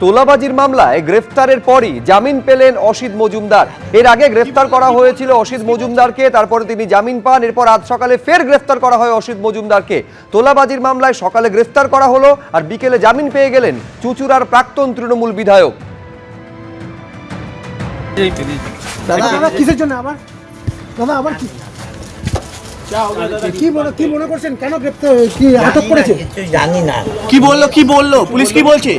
তোলাবাজির মামলায় গ্রেফতারের পরই জামিন পেলেন অসিত মজুমদার। এর আগে গ্রেফতার করা হয়েছিল অসিত মজুমদারকে, তারপরে তিনি জামিন পান। এরপর আজ সকালে ফের গ্রেফতার করা হয় অসিত মজুমদারকে। তোলাবাজির মামলায় সকালে গ্রেফতার করা হলো আর বিকেলে জামিন পেয়ে গেলেন চুঁচুড়ার প্রাক্তন তৃণমূল বিধায়ক। কিসের জন্য আবার দাদা আবার কি মনে করছেন, কেন গ্রেফতার কি আটক করেছে? জানি না কি বললো পুলিশ কি বলছে?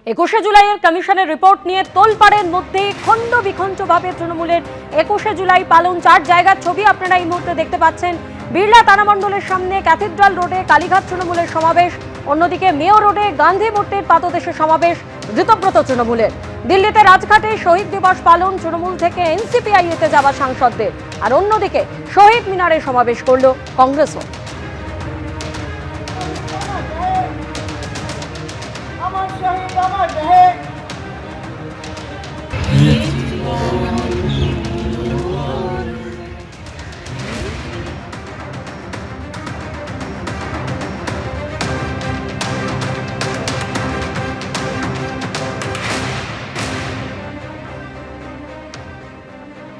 একুশে জুলাইয়ের কমিশনের রিপোর্ট নিয়ে তোলপাড়ের মধ্যে খণ্ড বিখণ্ডভাবে তৃণমূলের 21শে জুলাই পালন 4 জায়গার ছবি আপনারা এই মুহূর্তে দেখতে পাচ্ছেন। বিড়লা তারামণ্ডলের সামনে ক্যাথিড্রাল রোডে কালীঘাট তৃণমূলের সমাবেশ, অন্যদিকে মেয়র রোডে গান্ধী মূর্তির পাদদেশে সমাবেশ ঋতব্রত তৃণমূলের। দিল্লিতে রাজঘাটে শহীদ দিবস পালন তৃণমূল থেকে এনসিপিআইতে যাওয়া সাংসদদের, আর অন্যদিকে শহীদ মিনারে সমাবেশ করল কংগ্রেসও।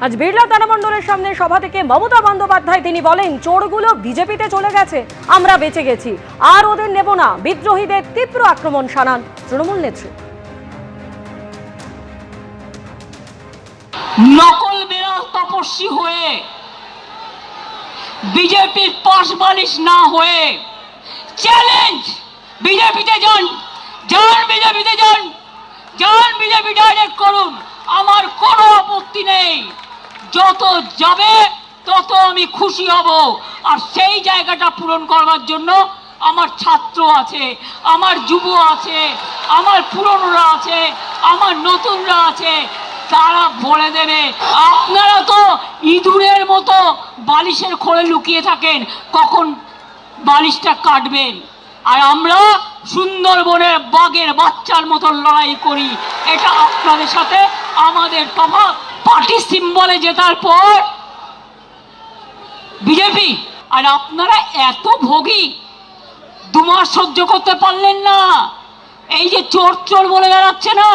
আজ বিড়লা তারামণ্ডলের সামনে সভা থেকে মমতা বন্দ্যোপাধ্যায় তিনি বলেন, চোরগুলো বিজেপিতে চলে গেছে, আমরা বেঁচে গেছি, আর ওদের নেব না। বিদ্রোহীদের তীব্র আক্রমণ শানান তৃণমূল নেত্রী। নকল বেরাল তপস্বী হয়ে বিজেপির পাশ বালিশ না হয়ে চ্যালেঞ্জ, বিজেপিতে যান, বিজেপিতে যান, বিজেপি ডাইরেক্ট করুন, আমার কোনো আপত্তি নেই। যত যাবে তত আমি খুশি হব। আর সেই জায়গাটা পূরণ করবার জন্য আমার ছাত্র আছে, আমার যুব আছে, আমার পুরনোরা আছে, আমার নতুনরা আছে, তারা বলে দেবে। আপনারা তো ইঁদুরের মতো বালিশের খোলে লুকিয়ে থাকেন, কখন বালিশটা কাটবেন। আর আমরা সুন্দরবনের বাঘের বাচ্চার মতো লড়াই করি। এটা আপনাদের সাথে আমাদের তফাৎ। পার্টি সিম্বলে জেতার পর বিজেপি, আর আপনারা এত ভোগী, 2 মাস সহ্য করতে পারলেন না। এই যে চোর চোর বলে বেড়াচ্ছে না,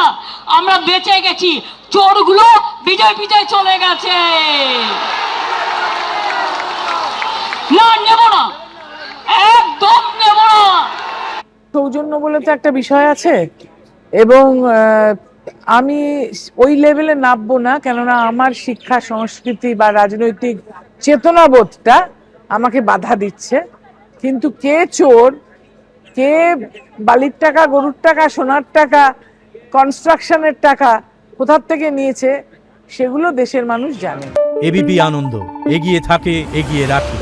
আমরা বেঁচে গেছি, চোরগুলো বিজেপিতে চলে গেছে। না, নেব না, একদম নেব না। সৌজন্য বলে তো একটা বিষয় আছে, এবং আমি ওই লেভেলে নামবো না, কেননা আমার শিক্ষা, সংস্কৃতি বা রাজনৈতিক চেতনাবোধটা আমাকে বাধা দিচ্ছে। কিন্তু কে চোর, কে বালির টাকা, গরুর টাকা, সোনার টাকা, কনস্ট্রাকশনের টাকা কোথার থেকে নিয়েছে, সেগুলো দেশের মানুষ জানে। এবিপি আনন্দ, এগিয়ে থাকে, এগিয়ে রাখে।